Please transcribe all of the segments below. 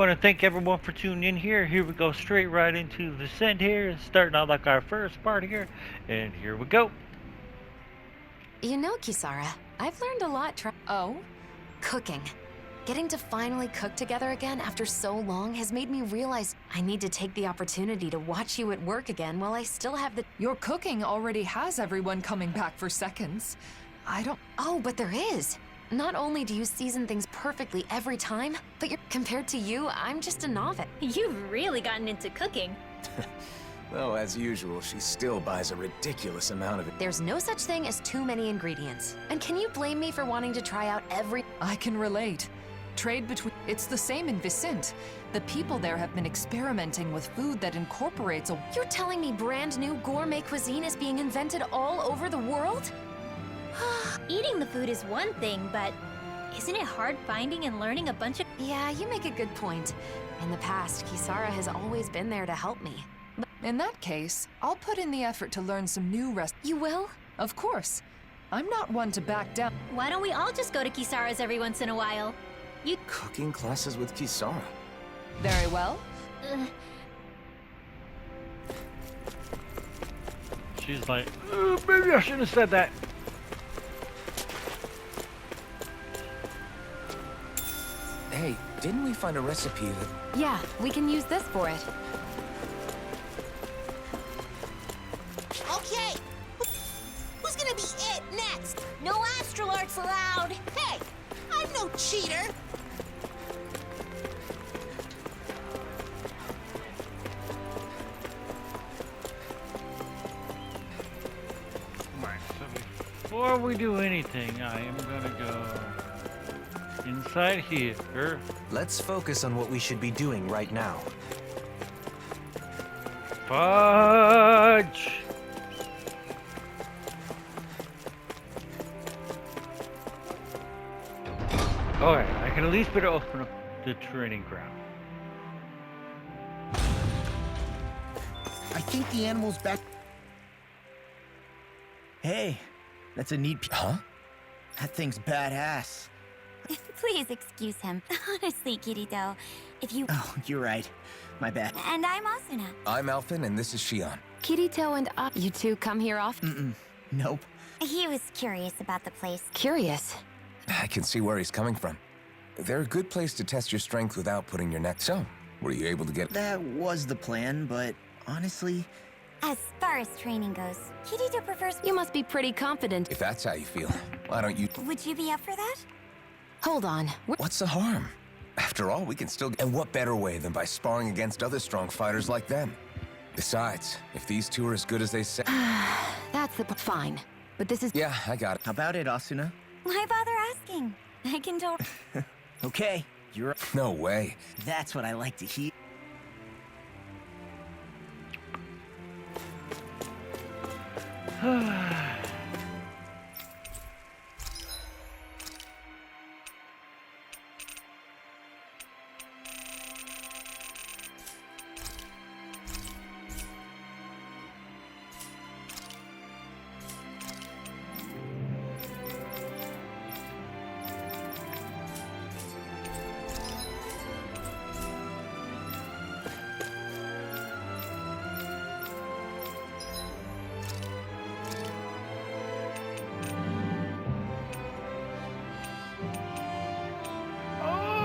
I want to thank everyone for tuning in here. Here we go straight right into the send here, starting out like our first part here, and here we go. You know, Kisara, I've learned a lot Oh? Cooking. Getting to finally cook together again after so long has made me realize I need to take the opportunity to watch you at work again while I still have the— Your cooking already has everyone coming back for seconds. I don't— Oh, but there is. Not only do you season things perfectly every time, but compared to you, I'm just a novice. You've really gotten into cooking. Well, as usual, she still buys a ridiculous amount of it. There's no such thing as too many ingredients. And can you blame me for wanting to try out every— I can relate. Trade between— It's the same in Vicente. The people there have been experimenting with food that incorporates a— You're telling me brand new gourmet cuisine is being invented all over the world? Eating the food is one thing, but isn't it hard finding and learning a bunch of— Yeah, you make a good point. In the past, Kisara has always been there to help me. But In that case, I'll put in the effort to learn some new you will? Of course. I'm not one to back down. Why don't we all just go to Kisara's every once in a while? Cooking classes with Kisara. Very well. She's like, maybe I shouldn't have said that. Hey, didn't we find a recipe that... Yeah, we can use this for it. Okay, who's gonna be it next? No astral arts allowed. Hey, I'm no cheater. Alright, so before we do anything, I am gonna go inside here. Let's focus on what we should be doing right now. Fudge! Okay, I can at least better open up the training ground. I think the animal's back. Hey, that's a neat Huh? That thing's badass. Please excuse him. Honestly, Kirito, if you— Oh, you're right. My bad. And I'm Asuna. I'm Alphen, and this is Shion. Kirito and you two come here often? Nope. He was curious about the place. Curious. I can see where he's coming from. They're a good place to test your strength without putting your neck. So, were you able to get... That was the plan, but honestly, As far as training goes, Kirito prefers— You must be pretty confident. If that's how you feel, why don't you... Would you be up for that? Hold on. What's the harm? After all, we can still... And what better way than by sparring against other strong fighters like them? Besides, if these two are as good as they say... That's the fine. But this is— Yeah, I got it. how about it, Asuna? Why bother asking? I can totally— Okay, you're... No way. That's what I like to hear.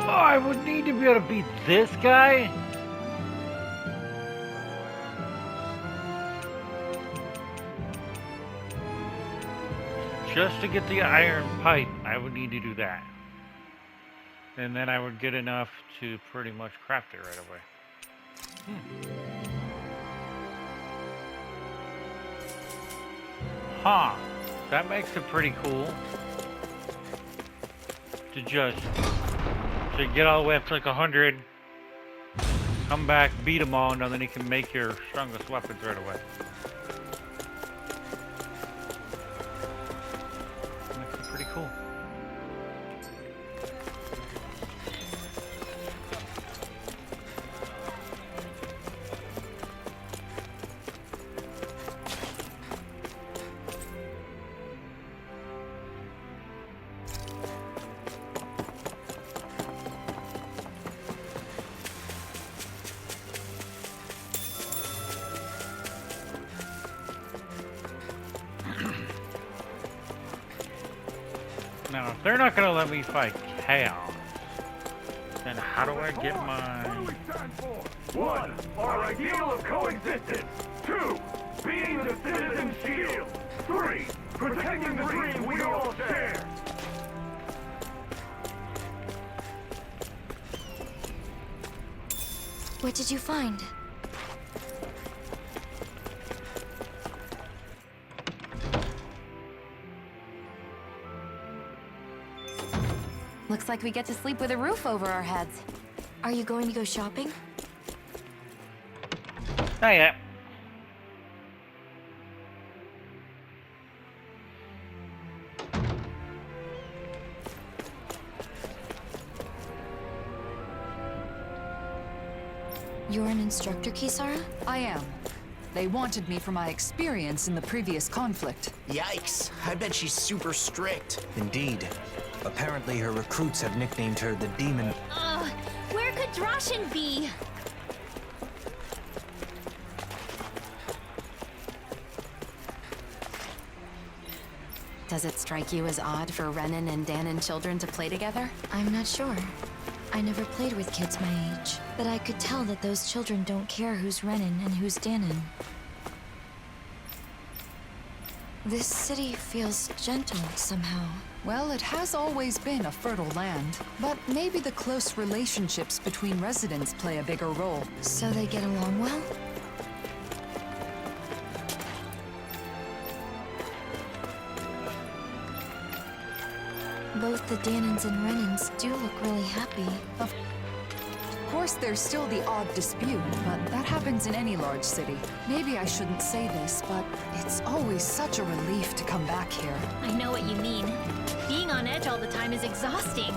Oh, I would need to be able to beat this guy? Just to get the iron pipe, I would need to do that. And then I would get enough to pretty much craft it right away. Huh. That makes it pretty cool. To just to get all the way up to like 100, come back, beat them all, and then you can make your strongest weapons right away. Makes it pretty cool. Now, if they're not gonna let me fight chaos, then how do I get my... What do we stand for? 1. Our ideal of coexistence. 2. Being the citizen shield. 3. Protecting the dream we all share. What did you find? Looks like we get to sleep with a roof over our heads. Are you going to go shopping? Not yet. You're an instructor, Kisara? I am. They wanted me for my experience in the previous conflict. Yikes. I bet she's super strict. Indeed. Apparently her recruits have nicknamed her the Demon. Ugh, where could Droshin be? Does it strike you as odd for Renan and Danon children to play together? I'm not sure. I never played with kids my age, but I could tell that those children don't care who's Renan and who's Danon. This city feels gentle somehow. Well, it has always been a fertile land, but maybe the close relationships between residents play a bigger role. So they get along well? Both the Danons and Renans do look really happy. Of course, there's still the odd dispute, but that happens in any large city. Maybe I shouldn't say this, but it's always such a relief to come back here. I know what you mean. Being on edge all the time is exhausting.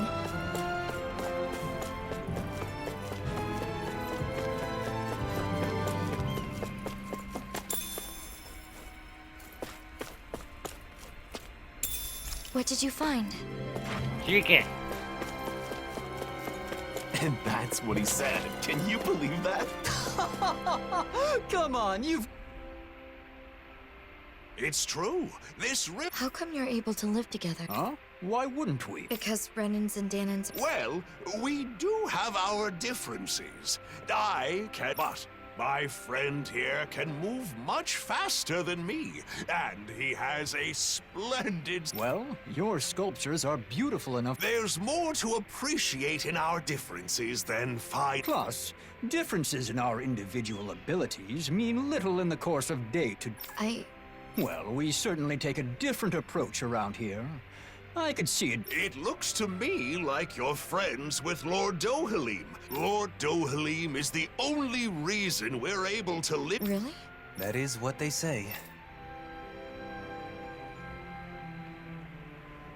What did you find? Chicken. And that's what he said. Can you believe that? Come on, you've... It's true. This rip. How come you're able to live together? Huh? Why wouldn't we? Because Renans and Danons... Well, we do have our differences. I can, but my friend here can move much faster than me, and he has a splendid... Well, your sculptures are beautiful enough. There's more to appreciate in our differences than fight. Plus, differences in our individual abilities mean little in the course of day to... Well, we certainly take a different approach around here. I could see it. It looks to me like you're friends with Lord Dohalim. Lord Dohalim is the only reason we're able to live. Really? That is what they say.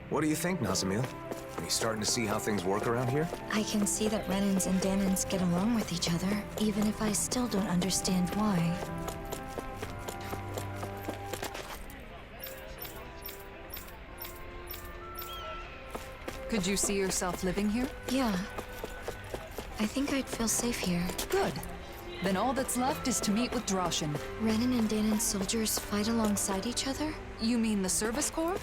What do you think, Nazamil? Are you starting to see how things work around here? I can see that Renans and Danons get along with each other, even if I still don't understand why. Could you see yourself living here? Yeah. I think I'd feel safe here. Good. Then all that's left is to meet with Droshin. Renan and Danon's soldiers fight alongside each other? You mean the Service Corps?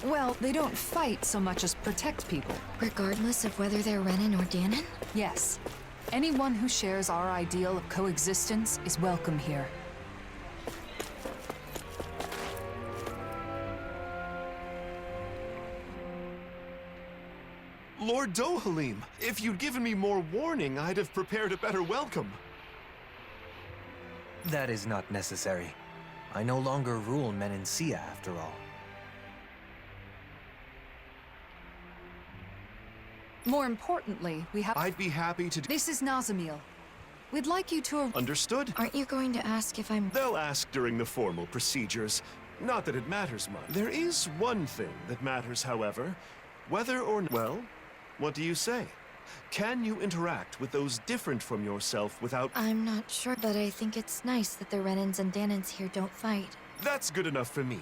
Well, they don't fight so much as protect people. Regardless of whether they're Renan or Danon? Yes. Anyone who shares our ideal of coexistence is welcome here. Lord Dohalim, if you'd given me more warning, I'd have prepared a better welcome. That is not necessary. I no longer rule Menancia, after all. More importantly, we have... I'd be happy to... This is Nazamil. We'd like you to... Understood? Aren't you going to ask if I'm... They'll ask during the formal procedures. Not that it matters much. There is one thing that matters, however. Whether or... Well, what do you say? Can you interact with those different from yourself without... I'm not sure, but I think it's nice that the Renans and Danons here don't fight. That's good enough for me.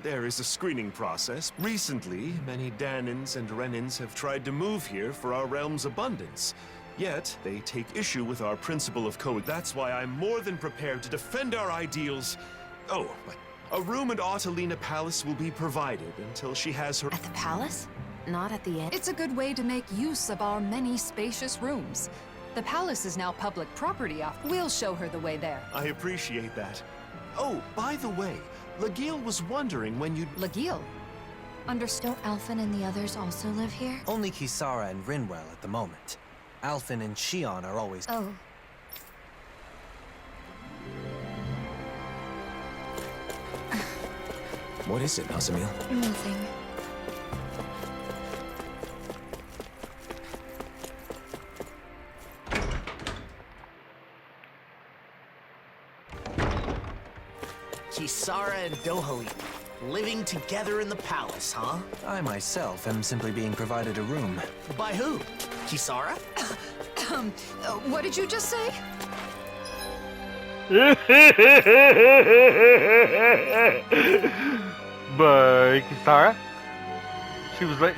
There is a screening process. Recently, many Danons and Renans have tried to move here for our realm's abundance. Yet, they take issue with our principle of That's why I'm more than prepared to defend our ideals. Oh, but a room at Autalina Palace will be provided until she has her... At the palace? not at the end. It's a good way to make use of our many spacious rooms. The palace is now public property. We'll show her the way there. I appreciate that. Oh, by the way, Lagiel was wondering when you'd... Lagiel? Don't Alphen and the others also live here? Only Kisara and Rinwell at the moment. Alphen and Shion are always... Oh. What is it, Nasamil? Nothing. Kisara and Dohali, living together in the palace, huh? I myself am simply being provided a room. By who? Kisara? What did you just say? But Kisara, she was like,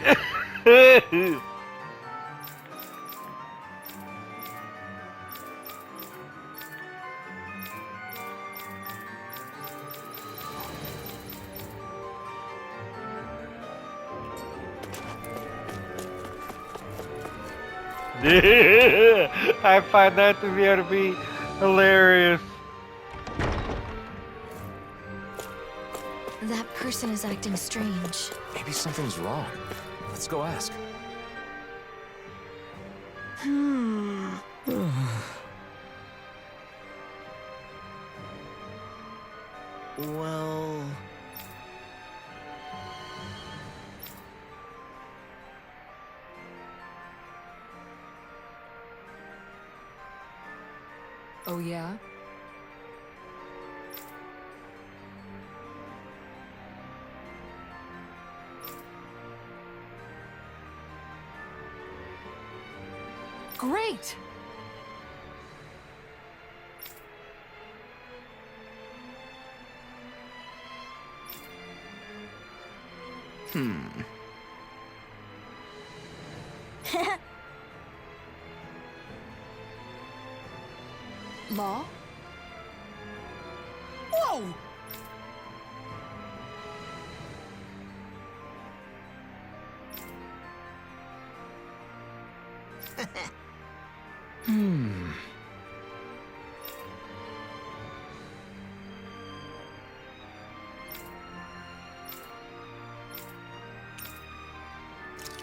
I find that to be able to be hilarious. That person is acting strange. Maybe something's wrong. Let's go ask. Well... Oh, yeah? Great! Law? Whoa!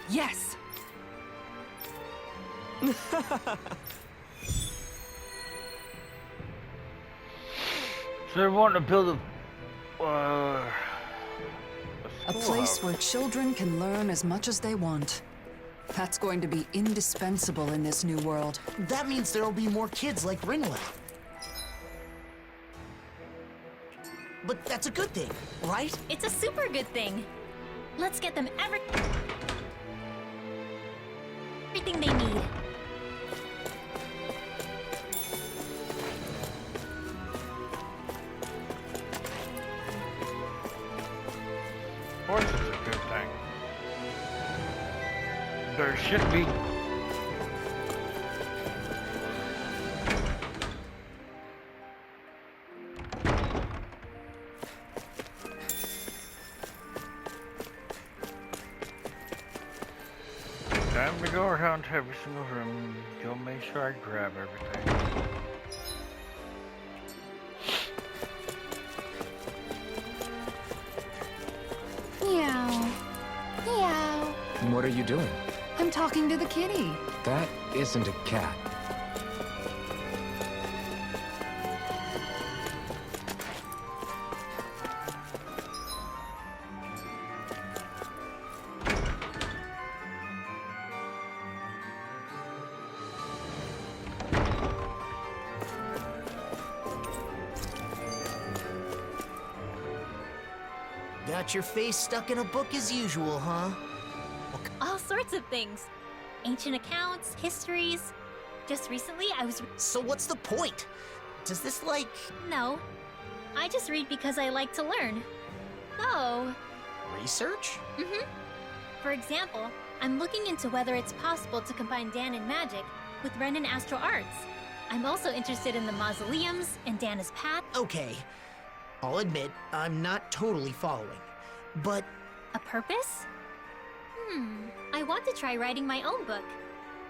Yes! So they're wanting to build A place where children can learn as much as they want. That's going to be indispensable in this new world. That means there'll be more kids like Rinwell. But that's a good thing, right? It's a super good thing. Let's get them everything they need. Of course it's a good thing. There should be. Time to go around to every single room. Go make sure I grab everything. Meow. Meow. What are you doing? I'm talking to the kitty. That isn't a cat. Got your face stuck in a book as usual, huh? All sorts of things. Ancient accounts, histories. Just recently I was... So what's the point? Does this, like... No. I just read because I like to learn. Oh. Research? Mm-hmm. For example, I'm looking into whether it's possible to combine Danon magic with Ren and Astral Arts. I'm also interested in the mausoleums and Dana's path. Okay. I'll admit, I'm not totally following. But... A purpose? I want to try writing my own book.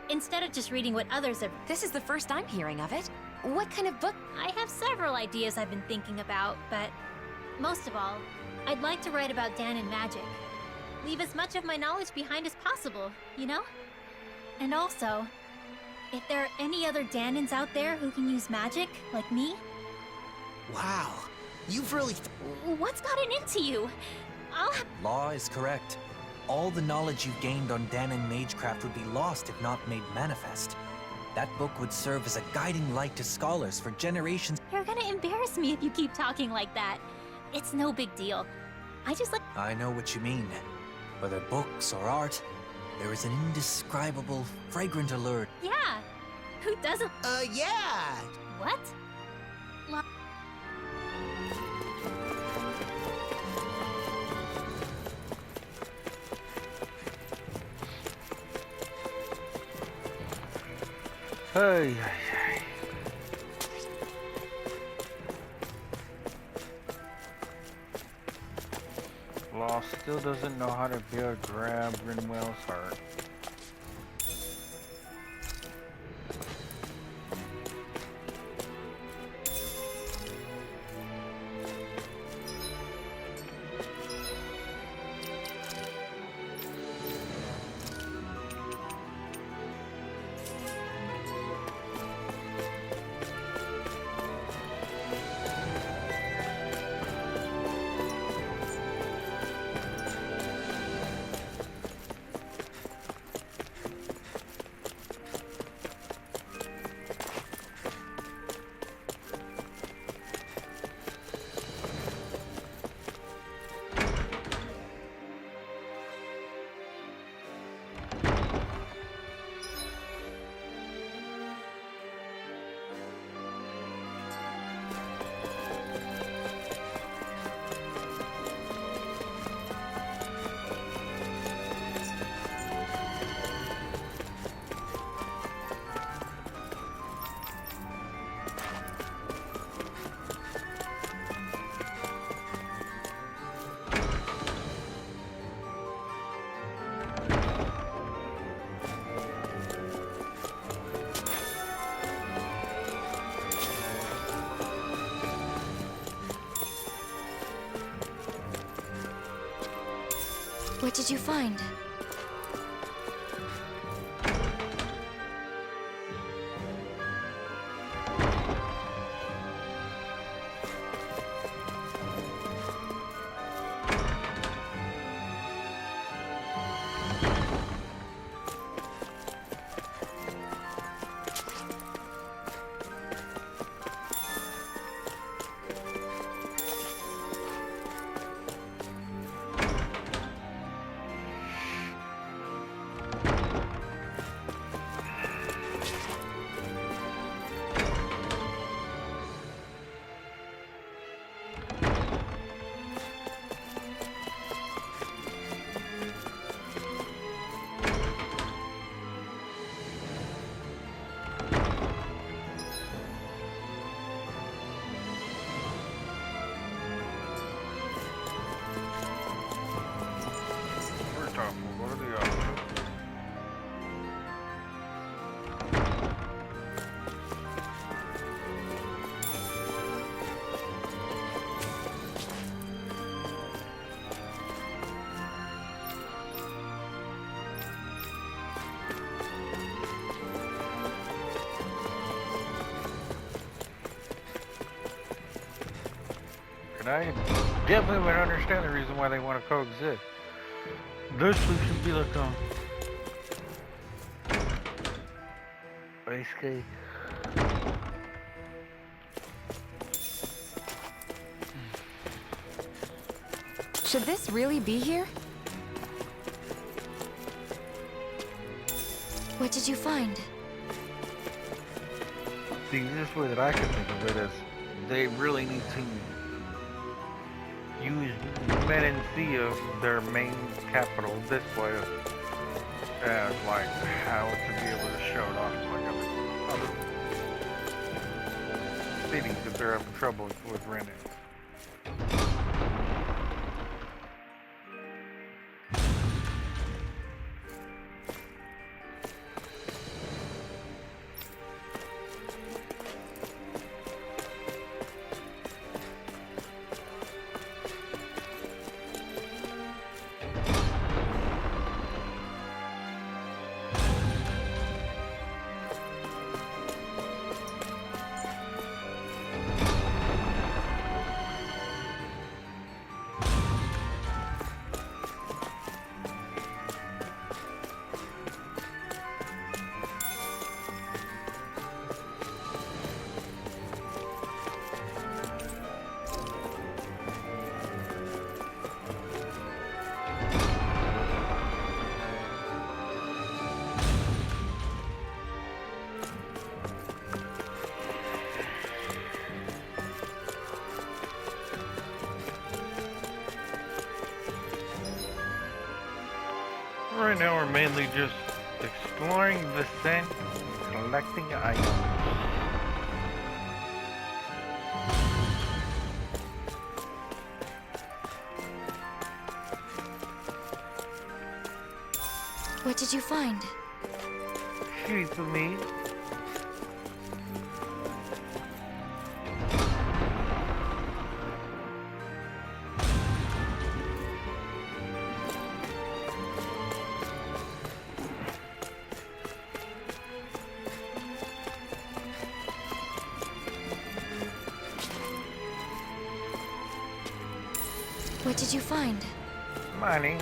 Instead of just reading what others have. This is the first I'm hearing of it. What kind of book? I have several ideas I've been thinking about, but most of all, I'd like to write about Dan and magic. Leave as much of my knowledge behind as possible, you know? And also, if there are any other Danins out there who can use magic, like me. Wow, you've really... What's gotten into you? Law is correct. All the knowledge you've gained on Danon magecraft would be lost if not made manifest. That book would serve as a guiding light to scholars for generations. You're gonna embarrass me if you keep talking like that. It's no big deal. I just like... I know what you mean. Whether books or art, there is an indescribable, fragrant allure. Yeah. Who doesn't... yeah. What? Hey, hey, hey. Law still doesn't know how to grab Rinwell's heart. What did you find? I definitely would understand the reason why they want to coexist. This should be like basically. Should this really be here? What did you find? The easiest way that I can think of it is they really need to use Menencia, their main capital, this way as like how to be able to show it off to like other cities if they're having trouble with renting. right now we're mainly just exploring the scent, collecting items. What did you find? Excuse me. What did you find? Money.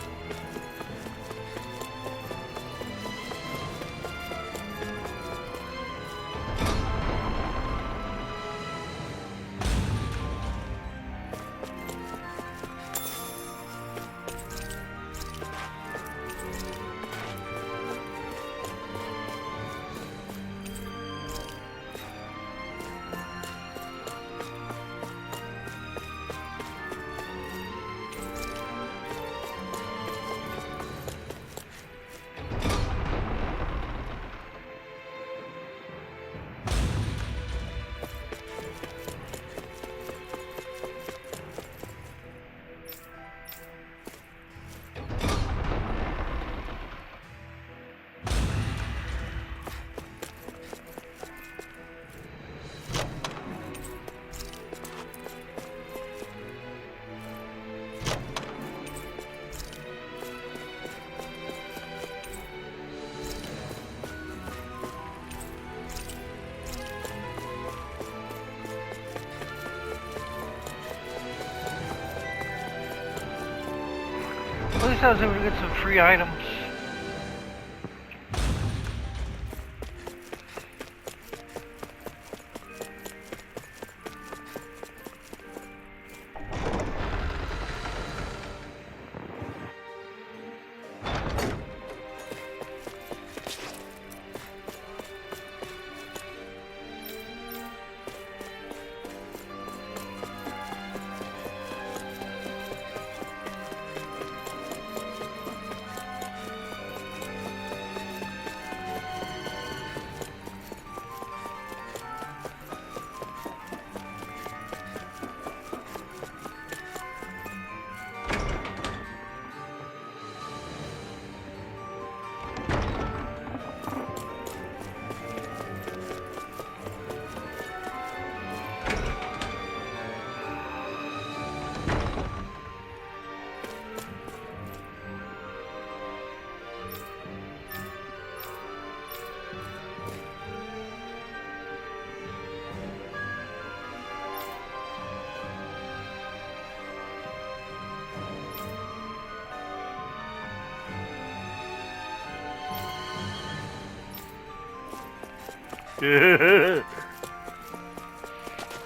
At least I was able to get some free items.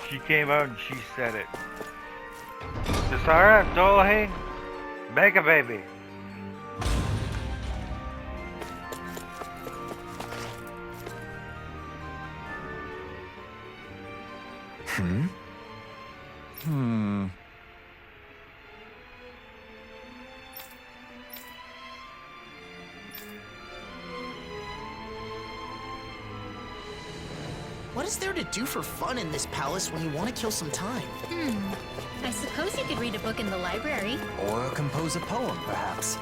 She came out and she said it. Kisara, Dolhe, make a baby. What is there to do for fun in this palace when you want to kill some time? I suppose you could read a book in the library. Or compose a poem, perhaps.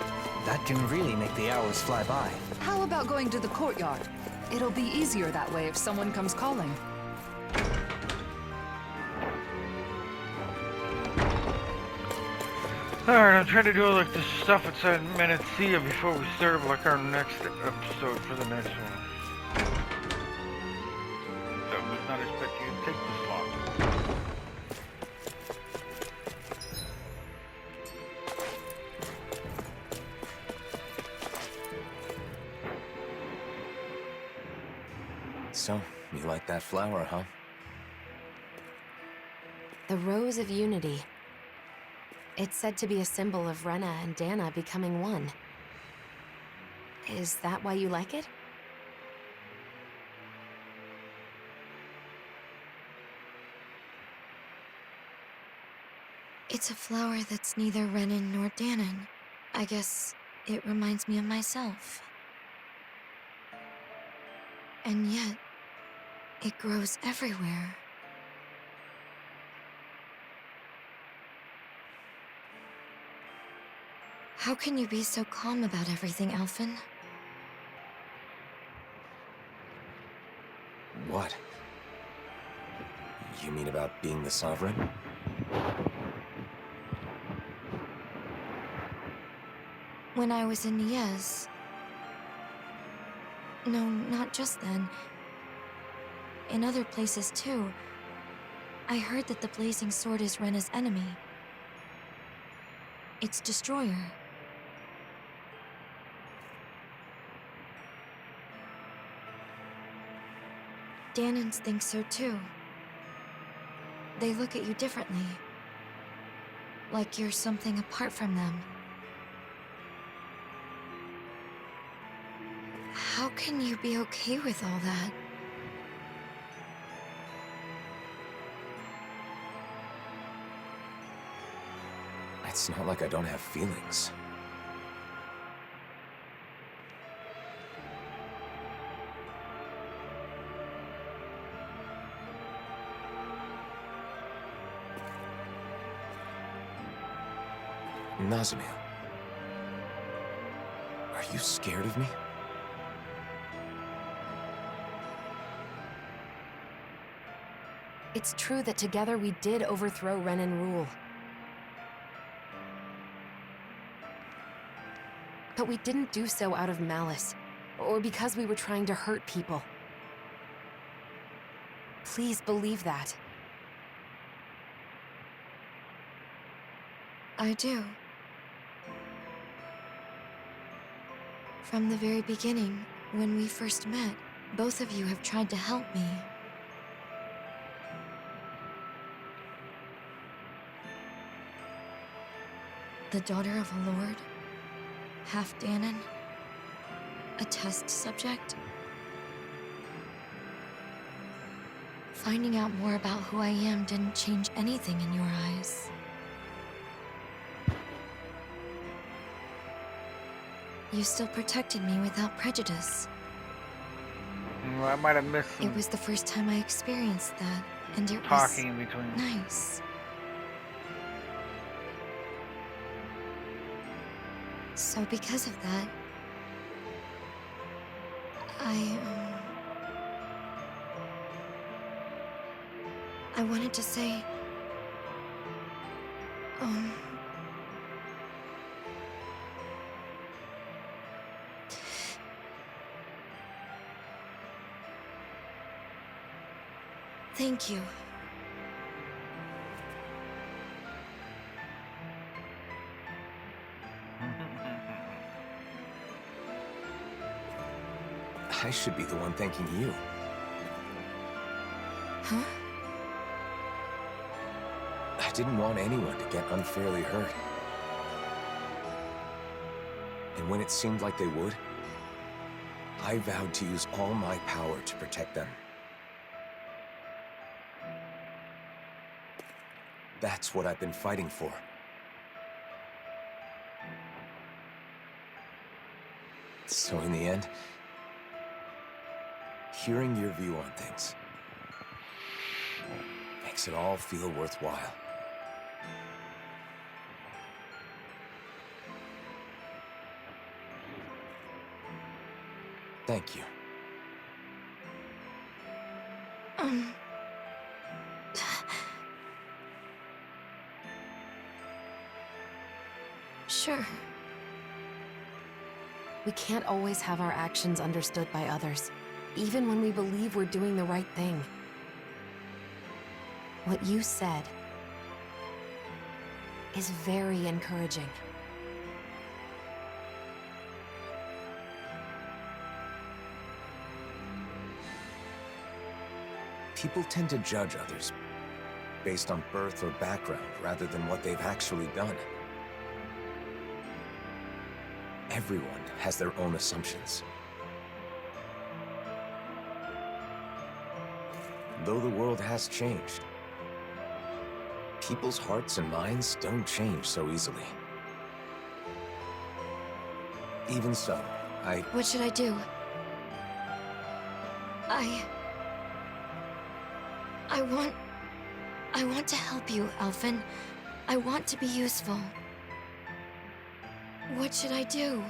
That can really make the hours fly by. How about going to the courtyard? It'll be easier that way if someone comes calling. Alright, I'm trying to do like the stuff outside Menacea before we start like our next episode for the next one. So I was not expecting you to take this long. So, you like that flower, huh? The Rose of Unity. It's said to be a symbol of Rena and Dana becoming one. Is that why you like it? It's a flower that's neither Renan nor Danon. I guess It reminds me of myself. And yet, it grows everywhere. How can you be so calm about everything, Alphen? What? You mean about being the Sovereign? When I was in Niez... No, not just then. In other places, too. I heard that the Blazing Sword is Rena's enemy. Its destroyer. Danans think so, too. They look at you differently. Like you're something apart from them. How can you be okay with all that? It's not like I don't have feelings. Nazamil, are you scared of me? It's true that together we did overthrow Renan rule. But we didn't do so out of malice, or because we were trying to hurt people. Please believe that. I do. From the very beginning, when we first met, both of you have tried to help me. The daughter of a lord, half Danan, a test subject. Finding out more about who I am didn't change anything in your eyes. You still protected me without prejudice. Well, I might have missed some It was the first time I experienced that, and it talking in was between. nice. So because of that, I wanted to say, thank you. I should be the one thanking you. Huh? I didn't want anyone to get unfairly hurt. And when it seemed like they would, I vowed to use all my power to protect them. That's what I've been fighting for. So in the end, hearing your view on things makes it all feel worthwhile. Thank you. Sure. We can't always have our actions understood by others, even when we believe we're doing the right thing. What you said is very encouraging. People tend to judge others based on birth or background rather than what they've actually done. Everyone has their own assumptions. Though the world has changed, people's hearts and minds don't change so easily. Even so, What should I do? I want to help you, Alphen. I want to be useful. What should I do?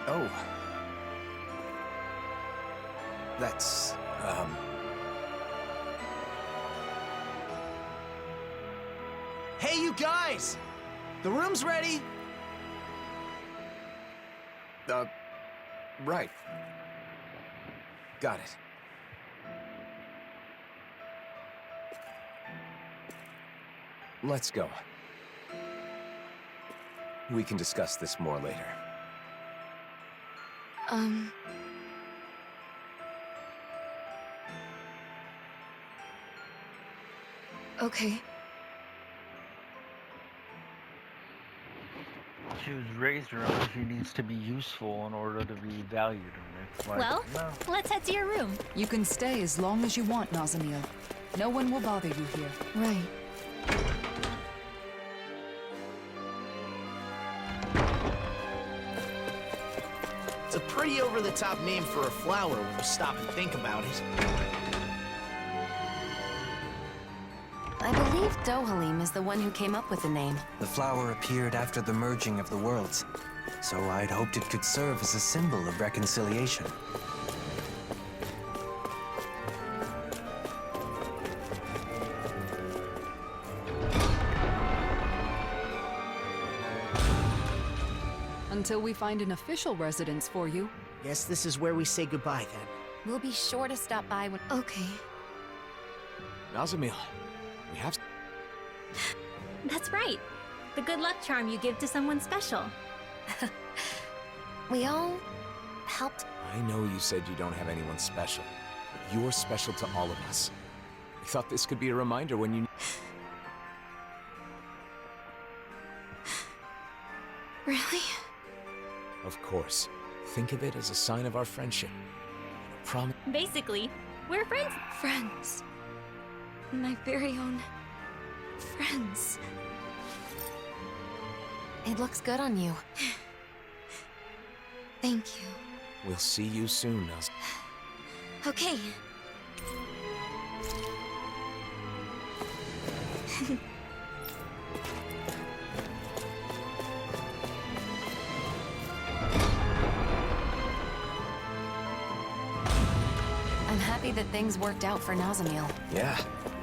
Oh. That's, Hey, you guys! The room's ready! right. Got it. Let's go. We can discuss this more later. Okay. She was raised around she needs to be useful in order to be valued. And it's like, Well, no. let's head to your room. You can stay as long as you want, Nazamiel. No one will bother you here. Right. It's a pretty over-the-top name for a flower when you stop and think about it. I believe Dohalim is the one who came up with the name. The flower appeared after the merging of the worlds, so I'd hoped it could serve as a symbol of reconciliation. Until we find an official residence for you. Guess this is where we say goodbye, then. We'll be sure to stop by when... Okay. Nazamiel, we have... That's right. The good luck charm you give to someone special. We all helped. I know you said you don't have anyone special, but you're special to all of us. We thought this could be a reminder when you... Really? Of course. Think of it as a sign of our friendship. Promise. Basically, we're friends. Friends. My very own... friends. It looks good on you. Thank you. We'll see you soon, Naz. Okay. I'm happy that things worked out for Nazamiel. Yeah,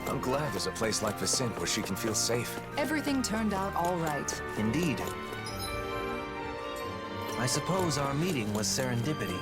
I'm glad there's a place like Vicent where she can feel safe. Everything turned out all right. Indeed. I suppose our meeting was serendipity.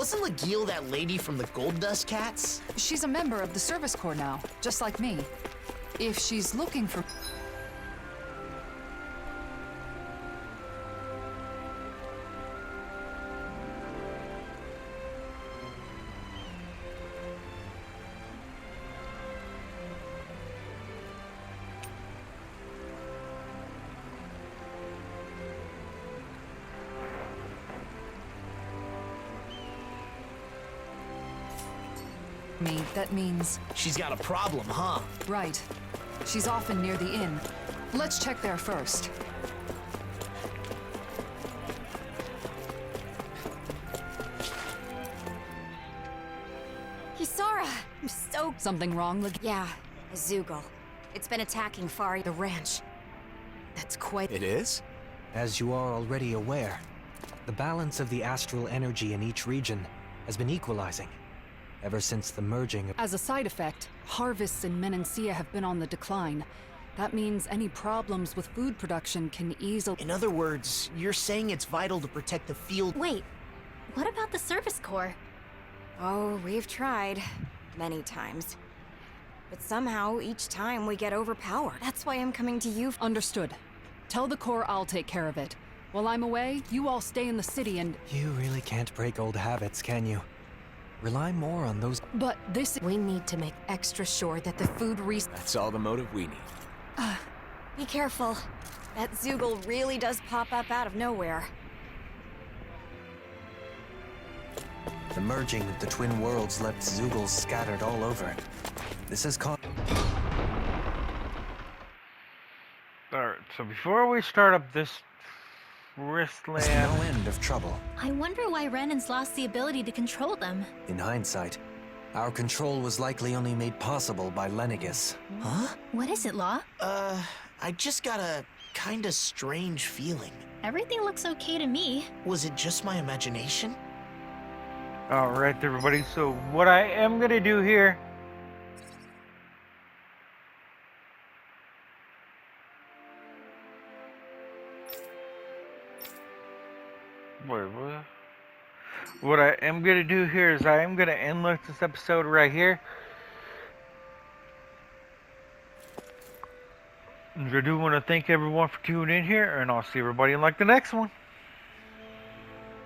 Wasn't Lagiel that lady from the Gold Dust Cats? She's a member of the Service Corps now, just like me. If she's looking for... me, that means... She's got a problem, huh? Right. She's often near the inn. Let's check there first. Kisara! I'm so... Something wrong, Yeah, a Zoogle. It's been attacking the ranch. That's quite... It is? As you are already aware, the balance of the astral energy in each region has been equalizing ever since the merging of... As a side effect, harvests in Menancia have been on the decline. That means any problems with food production can easily... In other words, you're saying it's vital to protect the field... Wait, what about the Service Corps? Oh, we've tried. Many times. But somehow, each time we get overpowered. That's why I'm coming to you. Understood. Tell the Corps I'll take care of it. While I'm away, you all stay in the city and... You really can't break old habits, can you? Rely more on those... But this... We need to make extra sure that the food That's all the motive we need. Be careful. That Zoogle really does pop up out of nowhere. The merging of the twin worlds left Zoogles scattered all over. This has caused... Alright, so before we start up this wristland... There's no end of trouble. I wonder why Renan's lost the ability to control them. In hindsight, our control was likely only made possible by Lennigus. Huh? What is it, Law? I just got a kinda strange feeling. Everything looks okay to me. Was it just my imagination? Alright, everybody, so what I am gonna do here... Wait, what? What I am gonna do here is I am gonna end this episode right here. And I do want to thank everyone for tuning in here, and I'll see everybody in the next one.